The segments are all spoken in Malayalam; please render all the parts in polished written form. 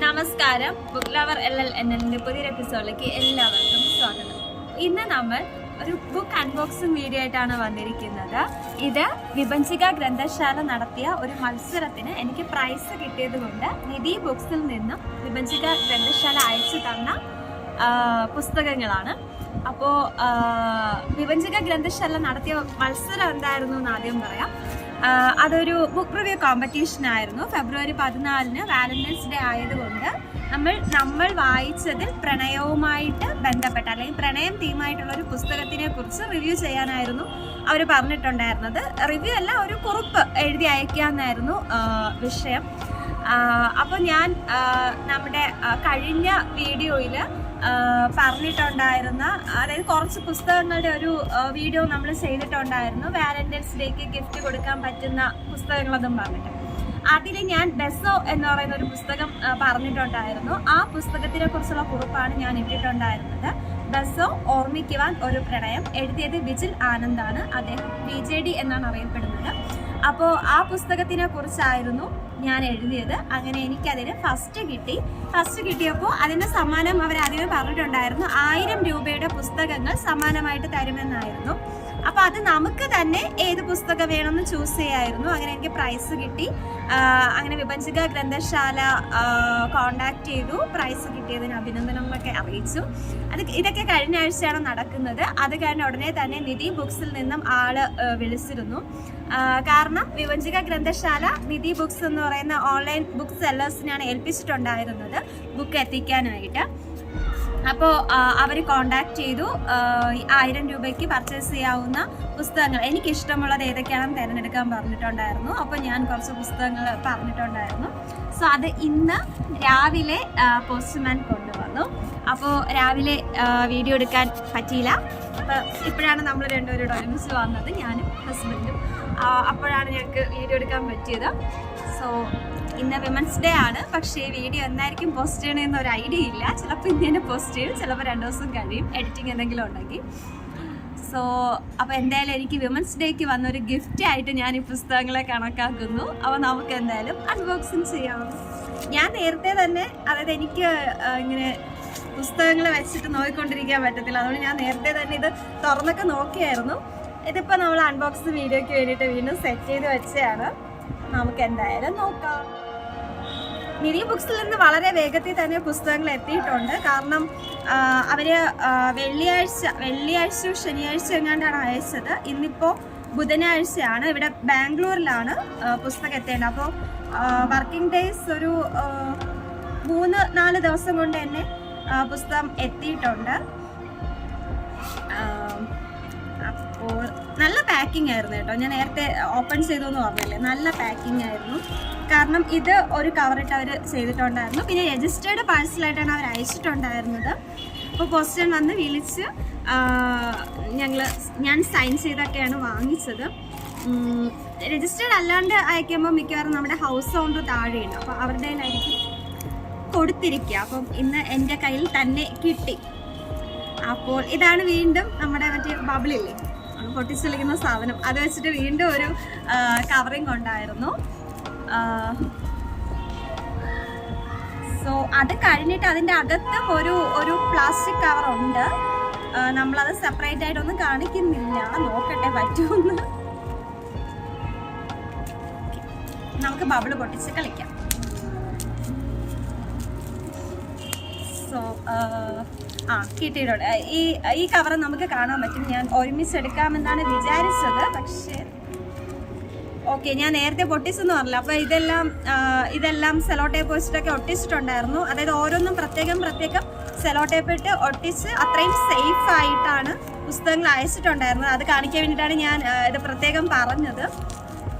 നമസ്കാരം. ബുക്ക് ലവർ LLNLന്റെ പുതിയൊരു എപ്പിസോഡിലേക്ക് എല്ലാവർക്കും സ്വാഗതം. ഇന്ന് നമ്മൾ ഒരു ബുക്ക് അൺബോക്സിംഗ് വീഡിയോ ആയിട്ടാണ് വന്നിരിക്കുന്നത്. ഇത് വിപഞ്ചിക ഗ്രന്ഥശാല നടത്തിയ ഒരു മത്സരത്തിന് എനിക്ക് പ്രൈസ് കിട്ടിയത് കൊണ്ട് നിധി ബുക്സിൽ നിന്നും വിപഞ്ചിക ഗ്രന്ഥശാല അയച്ചു തന്ന പുസ്തകങ്ങളാണ്. അപ്പോൾ വിപഞ്ചിക ഗ്രന്ഥശാല നടത്തിയ മത്സരം എന്തായിരുന്നു എന്ന് ആദ്യം പറയാം. അതൊരു ബുക്ക് റിവ്യൂ കോമ്പറ്റീഷൻ ആയിരുന്നു. ഫെബ്രുവരി 14 വാലന്റൈൻസ് ഡേ ആയതുകൊണ്ട് നമ്മൾ വായിച്ചതിൽ പ്രണയവുമായിട്ട് ബന്ധപ്പെട്ട അല്ലെങ്കിൽ പ്രണയം തീമായിട്ടുള്ള ഒരു പുസ്തകത്തിനെ കുറിച്ച് റിവ്യൂ ചെയ്യാനായിരുന്നു അവർ പറഞ്ഞിട്ടുണ്ടായിരുന്നത്. റിവ്യൂ അല്ല, ഒരു കുറിപ്പ് എഴുതി അയക്കാമെന്നായിരുന്നു വിഷയം. അപ്പോൾ ഞാൻ നമ്മുടെ കഴിഞ്ഞ വീഡിയോയിൽ പറഞ്ഞിട്ടുണ്ടായിരുന്ന, അതായത് കുറച്ച് പുസ്തകങ്ങളുടെ ഒരു വീഡിയോ നമ്മൾ ചെയ്തിട്ടുണ്ടായിരുന്നു. വാലന്റൈൻസ് ഡേക്ക് ഗിഫ്റ്റ് കൊടുക്കാൻ പറ്റുന്ന പുസ്തകങ്ങളെന്നും പറഞ്ഞിട്ട് അതിൽ ഞാൻ ബെസോ എന്ന് പറയുന്ന ഒരു പുസ്തകം പറഞ്ഞിട്ടുണ്ടായിരുന്നു. ആ പുസ്തകത്തിനെ കുറിച്ചുള്ള കുറിപ്പാണ് ഞാൻ ഇട്ടിട്ടുണ്ടായിരുന്നത്. ബെസോ ഓർമ്മിക്കുവാൻ ഒരു പ്രണയം, എഴുതിയത് വിജിൽ ആനന്ദാണ്. അദ്ദേഹം VJD എന്നാണ് അറിയപ്പെടുന്നത്. അപ്പോൾ ആ പുസ്തകത്തിനെ കുറിച്ചായിരുന്നു ഞാൻ എഴുതിയത്. അങ്ങനെ എനിക്കതിന് ഫസ്റ്റ് കിട്ടിയപ്പോൾ അതിൻ്റെ സമ്മാനം അവർ ആദ്യമേ പറഞ്ഞിട്ടുണ്ടായിരുന്നു. 1000 രൂപയുടെ പുസ്തകങ്ങൾ സമ്മാനമായിട്ട് തരുമെന്നായിരുന്നു. അപ്പോൾ അത് നമുക്ക് തന്നെ ഏത് പുസ്തകം വേണമെന്ന് ചൂസ് ചെയ്യായിരുന്നു. അങ്ങനെ എനിക്ക് പ്രൈസ് കിട്ടി. അങ്ങനെ വിപഞ്ചിക ഗ്രന്ഥശാല കോണ്ടാക്ട് ചെയ്തു. പ്രൈസ് കിട്ടിയതിന് അഭിനന്ദനങ്ങളൊക്കെ അറിയിച്ചു. ഇതൊക്കെ കഴിഞ്ഞ ആഴ്ചയാണ് നടക്കുന്നത്. അത് കഴിഞ്ഞ ഉടനെ തന്നെ നിധി ബുക്സിൽ നിന്നും ആള് വിളിച്ചിരുന്നു. കാരണം വിപഞ്ചിക ഗ്രന്ഥശാല നിധി ബുക്സ് എന്ന് പറയുന്ന ഓൺലൈൻ ബുക്ക് സെല്ലേഴ്സിനെയാണ് ഏൽപ്പിച്ചിട്ടുണ്ടായിരുന്നത് ബുക്ക് എത്തിക്കാനായിട്ട്. അപ്പോൾ അവർ കോണ്ടാക്ട് ചെയ്തു. 1000 രൂപയ്ക്ക് പർച്ചേസ് ചെയ്യാവുന്ന പുസ്തകങ്ങൾ എനിക്കിഷ്ടമുള്ളത് ഏതൊക്കെയാണെന്ന് തിരഞ്ഞെടുക്കാൻ പറഞ്ഞിട്ടുണ്ടായിരുന്നു. അപ്പോൾ ഞാൻ കുറച്ച് പുസ്തകങ്ങൾ പറഞ്ഞിട്ടുണ്ടായിരുന്നു. സോ അത് ഇന്ന് രാവിലെ പോസ്റ്റ്മാൻ കൊണ്ടുവന്നു. അപ്പോൾ രാവിലെ വീഡിയോ എടുക്കാൻ പറ്റിയില്ല. അപ്പോൾ ഇപ്പോഴാണ് നമ്മൾ രണ്ടുപേരോട് ഒരുമിച്ച് വന്നത്, ഞാനും ഹസ്ബൻഡും. അപ്പോഴാണ് ഞങ്ങൾക്ക് വീഡിയോ എടുക്കാൻ പറ്റിയത്. സോ ഇന്ന് വിമൻസ് ഡേ ആണ്. പക്ഷേ വീഡിയോ എന്നായിരിക്കും പോസ്റ്റ് ചെയ്യണമെന്ന് ഒരു ഐഡിയ ഇല്ല. ചിലപ്പോൾ ഇന്ന് തന്നെ പോസ്റ്റ് ചെയ്യും, ചിലപ്പോൾ 2 ദിവസം കഴിയും എഡിറ്റിംഗ് എന്തെങ്കിലും ഉണ്ടെങ്കിൽ. സോ അപ്പോൾ എന്തായാലും എനിക്ക് വിമൻസ് ഡേക്ക് വന്നൊരു ഗിഫ്റ്റ് ആയിട്ട് ഞാൻ ഈ പുസ്തകങ്ങളെ കണക്കാക്കുന്നു. അപ്പോൾ നമുക്ക് എന്തായാലും അൺബോക്സിങ് ചെയ്യാം. ഞാൻ നേരത്തെ തന്നെ, അതായത് എനിക്ക് ഇങ്ങനെ പുസ്തകങ്ങൾ വെച്ചിട്ട് നോക്കിക്കൊണ്ടിരിക്കാൻ പറ്റത്തില്ല. അതുകൊണ്ട് ഞാൻ നേരത്തെ തന്നെ ഇത് തുറന്നൊക്കെ നോക്കിയായിരുന്നു. ഇതിപ്പോൾ നമ്മൾ അൺബോക്സ് വീഡിയോയ്ക്ക് വേണ്ടിയിട്ട് വീണ്ടും സെറ്റ് ചെയ്ത് വെച്ചതാണ്. നമുക്ക് എന്തായാലും നോക്കാം. നിധി ബുക്സിൽ നിന്ന് വളരെ വേഗത്തിൽ തന്നെ പുസ്തകങ്ങൾ എത്തിയിട്ടുണ്ട്. കാരണം അവർ വെള്ളിയാഴ്ച ശനിയാഴ്ച എങ്ങാണ്ടാണ് അയച്ചത്. ഇന്നിപ്പോൾ ബുധനാഴ്ചയാണ്. ഇവിടെ ബാംഗ്ലൂരിലാണ് പുസ്തകം എത്തേണ്ടത്. അപ്പോൾ വർക്കിംഗ് ഡേയ്സ് ഒരു 3-4 ദിവസം കൊണ്ട് തന്നെ പുസ്തകം എത്തിയിട്ടുണ്ട്. അപ്പോൾ നല്ല പാക്കിംഗ് ആയിരുന്നു കേട്ടോ. ഞാൻ നേരത്തെ ഓപ്പൺ ചെയ്തോന്ന് പറഞ്ഞില്ലേ, നല്ല പാക്കിംഗ് ആയിരുന്നു. കാരണം ഇത് ഒരു കവറിട്ട് അവർ ചെയ്തിട്ടുണ്ടായിരുന്നു. പിന്നെ രജിസ്റ്റേർഡ് പാഴ്സലായിട്ടാണ് അവർ അയച്ചിട്ടുണ്ടായിരുന്നത്. അപ്പോൾ പോസ്റ്റൻ വന്ന് വിളിച്ച് ഞാൻ സൈൻ ചെയ്തൊക്കെയാണ് വാങ്ങിച്ചത്. രജിസ്റ്റേർഡ് അല്ലാണ്ട് അയക്കുമ്പോൾ മിക്കവാറും നമ്മുടെ ഹൗസ് ഓണർ താഴെയുണ്ട്. അപ്പോൾ അവരുടെ കയ്യിലായിരിക്കും കൊടുത്തിരിക്കുക. അപ്പം ഇന്ന് എൻ്റെ കയ്യിൽ തന്നെ കിട്ടി. അപ്പോൾ ഇതാണ് വീണ്ടും നമ്മുടെ മറ്റേ ബബിളില്ലേ, പൊട്ടിച്ചൊലിക്കുന്ന സാധനം, അത് വെച്ചിട്ട് വീണ്ടും ഒരു കവറിങ് ഉണ്ടായിരുന്നു. സോ അത് കഴിഞ്ഞിട്ട് അതിൻ്റെ അകത്തും ഒരു പ്ലാസ്റ്റിക് കവറുണ്ട്. നമ്മളത് സെപ്പറേറ്റ് ആയിട്ടൊന്നും കാണിക്കുന്നില്ല. നോക്കട്ടെ പറ്റുമെന്ന്. നമുക്ക് ബബിള് പൊട്ടിച്ച് കളിക്കാം. സോ കിട്ടിയിട്ടുണ്ട്. ഈ കവർ നമുക്ക് കാണാൻ പറ്റും. ഞാൻ ഒരുമിച്ചെടുക്കാമെന്നാണ് വിചാരിച്ചത്. പക്ഷേ ഓക്കെ, ഞാൻ നേരത്തെ പൊട്ടിച്ചെന്ന് പറഞ്ഞില്ല. അപ്പോൾ ഇതെല്ലാം സെലോ ടേപ്പ് വെച്ചിട്ടൊക്കെ ഒട്ടിച്ചിട്ടുണ്ടായിരുന്നു. അതായത് ഓരോന്നും പ്രത്യേകം സെലോ ടേപ്പ് ഇട്ട് ഒട്ടിച്ച് അത്രയും സേഫ് ആയിട്ടാണ് പുസ്തകങ്ങൾ അയച്ചിട്ടുണ്ടായിരുന്നത്. അത് കാണിക്കാൻ വേണ്ടിയിട്ടാണ് ഞാൻ ഇത് പ്രത്യേകം പറഞ്ഞത്.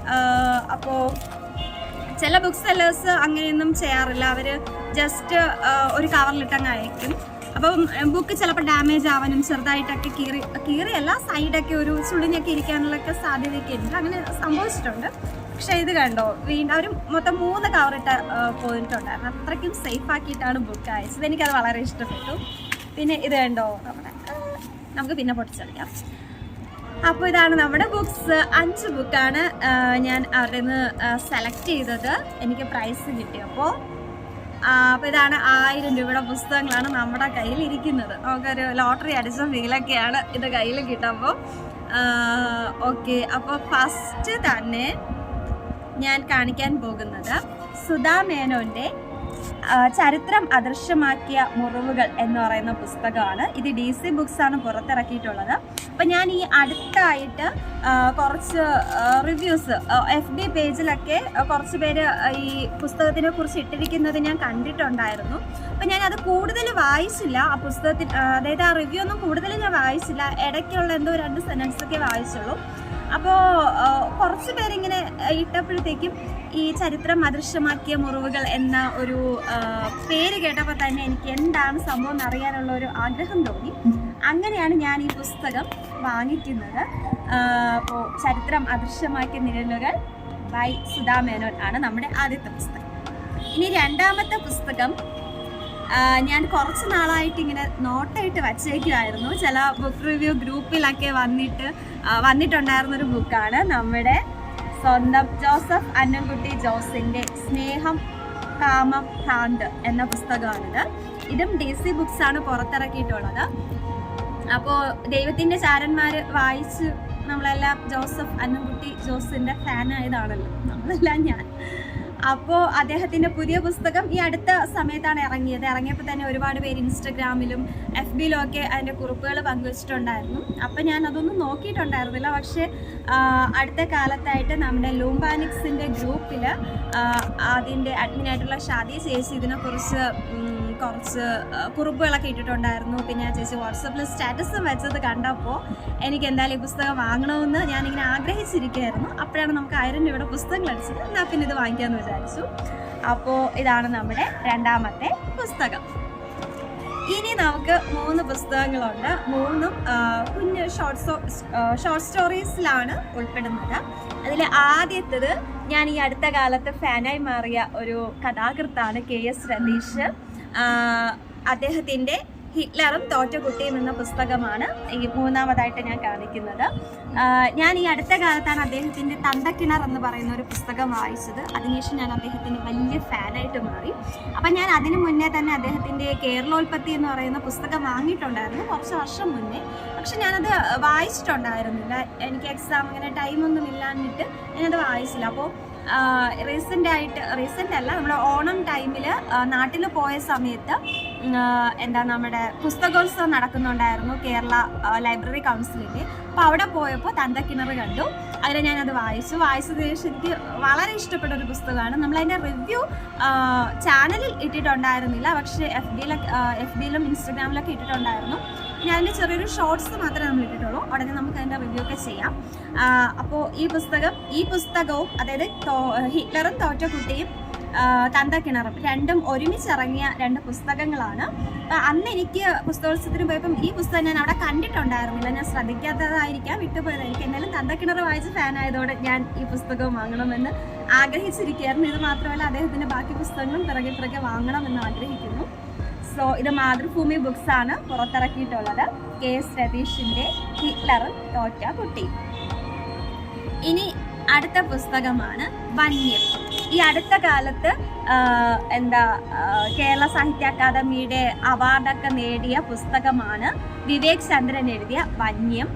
അപ്പോൾ ചില ബുക്ക് സെല്ലേഴ്സ് അങ്ങനെയൊന്നും ചെയ്യാറില്ല. അവർ ജസ്റ്റ് ഒരു കവറിലിട്ടങ്ങ് അയക്കും. അപ്പം ബുക്ക് ചിലപ്പോൾ ഡാമേജ് ആവാനും ചെറുതായിട്ടൊക്കെ കീറിയല്ല, സൈഡൊക്കെ ഒരു ചുളിഞ്ഞൊക്കെ ഇരിക്കാനുള്ളൊക്കെ സാധ്യതയൊക്കെ ഉണ്ട്. അങ്ങനെ സംഭവിച്ചിട്ടുണ്ട്. പക്ഷേ ഇത് കണ്ടോ, വീണ്ടും അവർ മൊത്തം 3 കവറിട്ട് പോയിട്ടുണ്ടായിരുന്നു. അത്രയ്ക്കും സേഫ് ആക്കിയിട്ടാണ് ബുക്ക് അയച്ചത്. എനിക്കത് വളരെ ഇഷ്ടപ്പെട്ടു. പിന്നെ ഇത് കണ്ടോ, നമുക്ക് പിന്നെ പൊട്ടിച്ചെടുക്കാം. അപ്പോൾ ഇതാണ് നമ്മുടെ ബുക്സ്. 5 ബുക്കാണ് ഞാൻ അവിടെ നിന്ന് സെലക്ട് ചെയ്തത്. എനിക്ക് പ്രൈസ് കിട്ടിയപ്പോൾ അപ്പോൾ ഇതാണ് 1000 രൂപയുടെ പുസ്തകങ്ങളാണ് നമ്മുടെ കയ്യിൽ ഇരിക്കുന്നത്. നമുക്കൊരു ലോട്ടറി അടിച്ച ഫീലൊക്കെയാണ് ഇത് കയ്യിൽ കിട്ടുമ്പോൾ. ഓക്കെ, അപ്പോൾ ഫസ്റ്റ് തന്നെ ഞാൻ കാണിക്കാൻ പോകുന്നത് സുധാ മേനോൻ്റെ ചരിത്രം അദൃശ്യമാക്കിയ മുറിവുകൾ എന്ന് പറയുന്ന പുസ്തകമാണ്. ഇത് DC ബുക്സ് ആണ് പുറത്തിറക്കിയിട്ടുള്ളത്. അപ്പം ഞാൻ ഈ അടുത്തായിട്ട് കുറച്ച് റിവ്യൂസ് FB പേജിലൊക്കെ കുറച്ച് പേര് ഈ പുസ്തകത്തിനെ കുറിച്ച് ഇട്ടിരിക്കുന്നത് ഞാൻ കണ്ടിട്ടുണ്ടായിരുന്നു. അപ്പം ഞാനത് കൂടുതൽ വായിച്ചില്ല. ആ പുസ്തകത്തിൽ അതായത് ആ റിവ്യൂ ഒന്നും കൂടുതൽ ഞാൻ വായിച്ചില്ല. ഇടയ്ക്കുള്ള എന്തോ 2 സെൻറ്റൻസൊക്കെ വായിച്ചുള്ളൂ. അപ്പോൾ കുറച്ച് പേരിങ്ങനെ ഇട്ടപ്പോഴത്തേക്കും ഈ ചരിത്രം അദൃശ്യമാക്കിയ മുറിവുകൾ എന്ന ഒരു പേര് കേട്ടപ്പോൾ തന്നെ എനിക്ക് എന്താണ് സംഭവം എന്നറിയാനുള്ള ഒരു ആഗ്രഹം തോന്നി. അങ്ങനെയാണ് ഞാൻ ഈ പുസ്തകം വാങ്ങിക്കുന്നത്. അപ്പോൾ ചരിത്രം അദൃശ്യമാക്കിയ നിഴലുകൾ ബൈ സുധാ മേനോൻ ആണ് നമ്മുടെ ആദ്യത്തെ പുസ്തകം. ഇനി രണ്ടാമത്തെ പുസ്തകം ഞാൻ കുറച്ച് നാളായിട്ട് ഇങ്ങനെ നോട്ടായിട്ട് വച്ചേക്കുമായിരുന്നു. ചില ബുക്ക് റിവ്യൂ ഗ്രൂപ്പിലൊക്കെ വന്നിട്ടുണ്ടായിരുന്നൊരു ബുക്കാണ്. നമ്മുടെ സ്വന്തം ജോസഫ് അന്നംകുട്ടി ജോസിൻ്റെ സ്നേഹം കാമം ഭ്രാന്ത് എന്ന പുസ്തകമാണിത്. ഇതും DC ബുക്സ് ആണ് പുറത്തിറക്കിയിട്ടുള്ളത്. അപ്പോൾ ദൈവത്തിൻ്റെ ചാരന്മാർ വായിച്ച് നമ്മളെല്ലാം ജോസഫ് അന്നംകുട്ടി ജോസിൻ്റെ ഫാനായതാണല്ലോ നമ്മളെല്ലാം. ഞാൻ അപ്പോൾ അദ്ദേഹത്തിൻ്റെ പുതിയ പുസ്തകം ഈ അടുത്ത സമയത്താണ് ഇറങ്ങിയത്. ഇറങ്ങിയപ്പോൾ തന്നെ ഒരുപാട് പേര് ഇൻസ്റ്റഗ്രാമിലും FBയിലും ഒക്കെ അതിൻ്റെ കുറിപ്പുകൾ പങ്കുവച്ചിട്ടുണ്ടായിരുന്നു. അപ്പോൾ ഞാൻ അതൊന്നും നോക്കിയിട്ടുണ്ടായിരുന്നില്ല. പക്ഷേ അടുത്ത കാലത്തായിട്ട് നമ്മുടെ ലൂംബാനിക്സിൻ്റെ ഗ്രൂപ്പിൽ അതിൻ്റെ അഡ്മിനായിട്ടുള്ള ഷാദി ചേച്ചി ഇതിനെക്കുറിച്ച് കുറച്ച് കുറിപ്പുകളൊക്കെ ഇട്ടിട്ടുണ്ടായിരുന്നു. പിന്നെ ആ ചേച്ചി വാട്സപ്പിൽ സ്റ്റാറ്റസും വെച്ചത് കണ്ടപ്പോൾ എനിക്ക് എന്തായാലും ഈ പുസ്തകം വാങ്ങണമെന്ന് ഞാനിങ്ങനെ ആഗ്രഹിച്ചിരിക്കുകയായിരുന്നു. അപ്പോഴാണ് നമുക്ക് 1000 രൂപയുടെ പുസ്തകങ്ങൾ അടിച്ചത്. എന്നാൽ പിന്നെ ഇത് വാങ്ങിക്കാമെന്ന് വിചാരിച്ചു. അപ്പോൾ ഇതാണ് നമ്മുടെ രണ്ടാമത്തെ പുസ്തകം. ഇനി നമുക്ക് 3 പുസ്തകങ്ങളുണ്ട്. 3ഉം കുഞ്ഞ് ഷോർട്ട് സ്റ്റോറീസിലാണ് ഉൾപ്പെടുന്നത്. അതിൽ ആദ്യത്തേത് ഞാൻ ഈ അടുത്ത കാലത്ത് ഫാനായി മാറിയ ഒരു കഥാകൃത്താണ് KS രതീഷ്. അദ്ദേഹത്തിൻ്റെ ഹിറ്റ്ലറും തോറ്റക്കുട്ടിയും എന്ന പുസ്തകമാണ് ഈ മൂന്നാമതായിട്ട് ഞാൻ കാണിക്കുന്നത്. ഞാൻ ഈ അടുത്ത കാലത്താണ് അദ്ദേഹത്തിൻ്റെ തണ്ടക്കിണർ എന്ന് പറയുന്ന ഒരു പുസ്തകം വായിച്ചത്. അതിനുശേഷം ഞാൻ അദ്ദേഹത്തിൻ്റെ വലിയ ഫാനായിട്ട് മാറി. അപ്പം ഞാൻ അതിന് മുന്നേ തന്നെ അദ്ദേഹത്തിൻ്റെ കേരളോൽപ്പത്തി എന്ന് പറയുന്ന പുസ്തകം വാങ്ങിയിട്ടുണ്ടായിരുന്നു കുറച്ച് വർഷം മുന്നേ. പക്ഷെ ഞാനത് വായിച്ചിട്ടുണ്ടായിരുന്നില്ല. എനിക്ക് എക്സാം അങ്ങനെ ടൈമൊന്നും ഇല്ലാഞ്ഞിട്ട് ഞാനത് വായിച്ചില്ല. അപ്പോൾ റീസെൻ്റ് അല്ല, നമ്മുടെ ഓണം ടൈമിൽ നാട്ടിൽ പോയ സമയത്ത് നമ്മുടെ പുസ്തകോത്സവം നടക്കുന്നുണ്ടായിരുന്നു കേരള ലൈബ്രറി കൗൺസിലിൻ്റെ. അപ്പോൾ അവിടെ പോയപ്പോൾ തന്തക്കിണർ കണ്ടു. അതിൽ ഞാനത് വായിച്ചതിന് ശേഷം എനിക്ക് വളരെ ഇഷ്ടപ്പെട്ട ഒരു പുസ്തകമാണ്. നമ്മളതിൻ്റെ റിവ്യൂ ചാനലിൽ ഇട്ടിട്ടുണ്ടായിരുന്നില്ല, പക്ഷേ FBയിലും ഇൻസ്റ്റഗ്രാമിലൊക്കെ ഇട്ടിട്ടുണ്ടായിരുന്നു. ഞാൻ അതിൻ്റെ ചെറിയൊരു ഷോർട്സ് മാത്രമേ നമ്മൾ ഇട്ടിട്ടുള്ളൂ. ഉടനെ നമുക്ക് അതിൻ്റെ റിവ്യൂ ഒക്കെ ചെയ്യാം. അപ്പോൾ ഈ പുസ്തകവും അതായത് ഹിറ്റ്ലറും തോറ്റക്കുട്ടിയും തന്തക്കിണറും രണ്ടും ഒരുമിച്ചിറങ്ങിയ 2 പുസ്തകങ്ങളാണ്. അന്ന് എനിക്ക് പുസ്തകോത്സവത്തിന് പോയപ്പം ഈ പുസ്തകം ഞാൻ അവിടെ കണ്ടിട്ടുണ്ടായിരുന്നില്ല. ഞാൻ ശ്രദ്ധിക്കാത്തതായിരിക്കാം, വിട്ടുപോയതായിരിക്കും. എന്നാലും തന്തക്കിണർ വായിച്ച് ഫാനായതോടെ ഞാൻ ഈ പുസ്തകവും വാങ്ങണമെന്ന് ആഗ്രഹിച്ചിരിക്കുകയായിരുന്നു. ഇത് മാത്രമല്ല, അദ്ദേഹത്തിൻ്റെ ബാക്കി പുസ്തകങ്ങളും പിറകെ വാങ്ങണമെന്ന് ആഗ്രഹിക്കുന്നു. സോ ഇത് മാതൃഭൂമി ബുക്സ് ആണ് പുറത്തിറക്കിയിട്ടുള്ളത്. KS രതീഷിൻ്റെ ഹിറ്റ്ലറും തോറ്റക്കുട്ടിയും. ഇനി അടുത്ത പുസ്തകമാണ് വന്യം. ഈ അടുത്ത കാലത്ത് കേരള സാഹിത്യ അക്കാദമിയുടെ അവാർഡൊക്കെ നേടിയ പുസ്തകമാണ് വിവേക് ചന്ദ്രൻ എഴുതിയ വന്യം.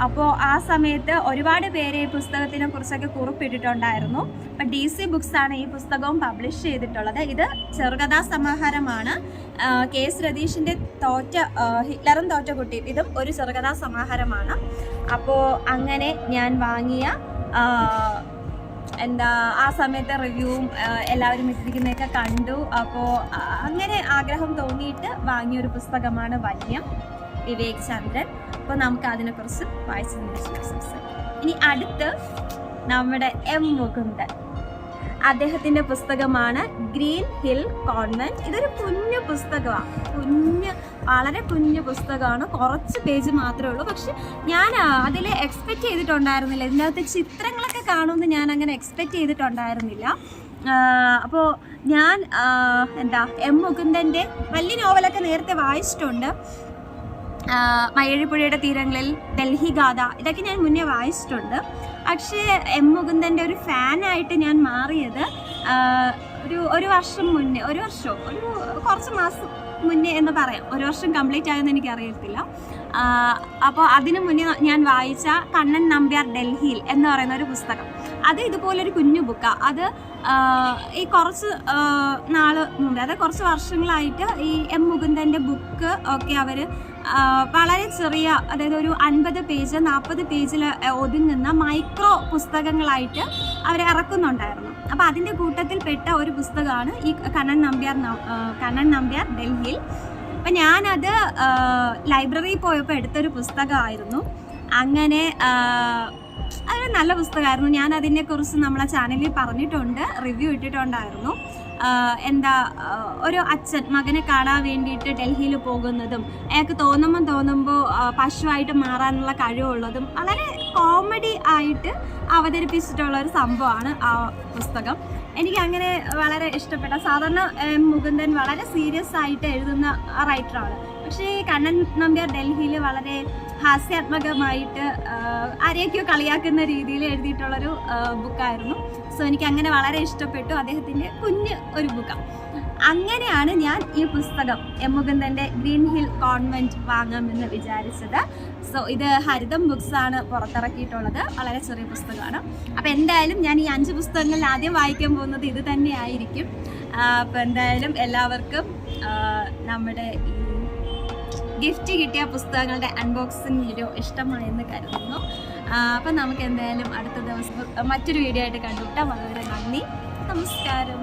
അപ്പോൾ ആ സമയത്ത് ഒരുപാട് പേര് ഈ പുസ്തകത്തിനെ കുറിച്ചൊക്കെ കുറിപ്പിട്ടിട്ടുണ്ടായിരുന്നു. അപ്പം DC ബുക്സ് ആണ് ഈ പുസ്തകവും പബ്ലിഷ് ചെയ്തിട്ടുള്ളത്. ഇത് ചെറുകഥാ സമാഹാരമാണ്. KS രതീഷിൻ്റെ ഹിറ്റ്ലറും തോറ്റക്കുട്ടിയും ഇതും ഒരു ചെറുകഥാ സമാഹാരമാണ്. അപ്പോൾ അങ്ങനെ ഞാൻ വാങ്ങിയ ആ സമയത്തെ റിവ്യൂവും എല്ലാവരും ഇട്ടിരിക്കുന്നതൊക്കെ കണ്ടു. അപ്പോൾ അങ്ങനെ ആഗ്രഹം തോന്നിയിട്ട് വാങ്ങിയൊരു പുസ്തകമാണ് വന്യം, വിവേക് ചന്ദ്രൻ. അപ്പോൾ നമുക്ക് അതിനെക്കുറിച്ച് വായിച്ചതിന് ശേഷം ഇനി അടുത്ത് നമ്മുടെ M മുകുന്ദൻ. അദ്ദേഹത്തിൻ്റെ പുസ്തകമാണ് ഗ്രീൻ ഹിൽ കോൺവെന്റ്. ഇതൊരു കുഞ്ഞു പുസ്തകമാണ്, വളരെ കുഞ്ഞു പുസ്തകമാണ്. കുറച്ച് പേജ് മാത്രമേ ഉള്ളൂ. പക്ഷെ ഞാൻ അതിൽ എക്സ്പെക്റ്റ് ചെയ്തിട്ടുണ്ടായിരുന്നില്ല. ഇതിനകത്ത് ചിത്രങ്ങളൊക്കെ കാണുമെന്ന് ഞാൻ അങ്ങനെ എക്സ്പെക്റ്റ് ചെയ്തിട്ടുണ്ടായിരുന്നില്ല. അപ്പോൾ ഞാൻ M മുകുന്ദൻ്റെ വലിയ നോവലൊക്കെ നേരത്തെ വായിച്ചിട്ടുണ്ട്. മയ്യഴിപ്പുഴയുടെ തീരങ്ങളിൽ, ഡൽഹി ഗാഥ, ഇതൊക്കെ ഞാൻ മുന്നേ വായിച്ചിട്ടുണ്ട്. പക്ഷേ M മുകുന്ദൻ്റെ ഒരു ഫാനായിട്ട് ഞാൻ മാറിയത് ഒരു വർഷം മുന്നേ, ഒരു കുറച്ച് മാസം മുന്നേ എന്ന് പറയാം. ഒരു വർഷം കംപ്ലീറ്റ് ആയെന്ന് എനിക്കറിയത്തില്ല. അപ്പോൾ അതിനു മുന്നേ ഞാൻ വായിച്ച കണ്ണൻ നമ്പ്യാർ ഡൽഹിയിൽ എന്ന് പറയുന്ന ഒരു പുസ്തകം. അത് ഇതുപോലൊരു കുഞ്ഞു ബുക്കാണ്. അത് ഈ കുറച്ച് നാൾ മുമ്പേ, അതായത് കുറച്ച് വർഷങ്ങളായിട്ട് ഈ എം മുകുന്ദൻ്റെ ബുക്ക് ഒക്കെ അവർ വളരെ ചെറിയ, അതായത് ഒരു 50 പേജ് 40 പേജിൽ ഒതുങ്ങുന്ന മൈക്രോ പുസ്തകങ്ങളായിട്ട് അവർ ഇറക്കുന്നുണ്ടായിരുന്നു. അപ്പോൾ അതിൻ്റെ കൂട്ടത്തിൽപ്പെട്ട ഒരു പുസ്തകമാണ് ഈ കണ്ണൻ നമ്പ്യാർ ഡൽഹിയിൽ. അപ്പം ഞാനത് ലൈബ്രറിയിൽ പോയപ്പോൾ എടുത്തൊരു പുസ്തകമായിരുന്നു. അങ്ങനെ അതൊരു നല്ല പുസ്തകമായിരുന്നു. ഞാൻ അതിനെക്കുറിച്ച് നമ്മളെ ചാനലിൽ പറഞ്ഞിട്ടുണ്ട്, റിവ്യൂ ഇട്ടിട്ടുണ്ടായിരുന്നു. ഒരു അച്ഛൻ മകനെ കാണാൻ വേണ്ടിയിട്ട് ഡൽഹിയിൽ പോകുന്നതും അയാൾക്ക് തോന്നുമ്പോൾ പശുവായിട്ട് മാറാനുള്ള കഴിവുള്ളതും വളരെ കോമഡി ആയിട്ട് അവതരിപ്പിച്ചിട്ടുള്ള ഒരു സംഭവമാണ് ആ പുസ്തകം. എനിക്ക് അങ്ങനെ വളരെ ഇഷ്ടപ്പെട്ട. സാധാരണ മുകുന്ദൻ വളരെ സീരിയസ് ആയിട്ട് എഴുതുന്ന റൈറ്ററാണ്. പക്ഷേ കണ്ണൻ നമ്പ്യാർ ഡൽഹിയിൽ വളരെ ഹാസ്യാത്മകമായിട്ട് ആരെയൊക്കെയോ കളിയാക്കുന്ന രീതിയിൽ എഴുതിയിട്ടുള്ളൊരു ബുക്കായിരുന്നു. സോ എനിക്ക് അങ്ങനെ വളരെ ഇഷ്ടപ്പെട്ടു. അദ്ദേഹത്തിൻ്റെ കുഞ്ഞ് ഒരു ബുക്കാണ്. അങ്ങനെയാണ് ഞാൻ ഈ പുസ്തകം എം മുകുന്ദൻ്റെ ഗ്രീൻ ഹിൽ കോൺവെൻറ്റ് വാങ്ങാമെന്ന് വിചാരിച്ചത്. സോ ഇത് ഹരിതം ബുക്സാണ് പുറത്തിറക്കിയിട്ടുള്ളത്. വളരെ ചെറിയ പുസ്തകമാണ്. അപ്പോൾ എന്തായാലും ഞാൻ ഈ 5 പുസ്തകങ്ങളിൽ ആദ്യം വായിക്കാൻ പോകുന്നത് ഇത് തന്നെയായിരിക്കും. അപ്പോൾ എന്തായാലും എല്ലാവർക്കും നമ്മുടെ ഈ ഗിഫ്റ്റ് കിട്ടിയ പുസ്തകങ്ങളുടെ അൺബോക്സിങ് വീഡിയോ ഇഷ്ടമായെന്ന് കരുതുന്നു. അപ്പം നമുക്ക് എന്തായാലും അടുത്ത ദിവസം മറ്റൊരു വീഡിയോ ആയിട്ട് കണ്ടുമുട്ടാം. വളരെ നന്ദി, നമസ്കാരം.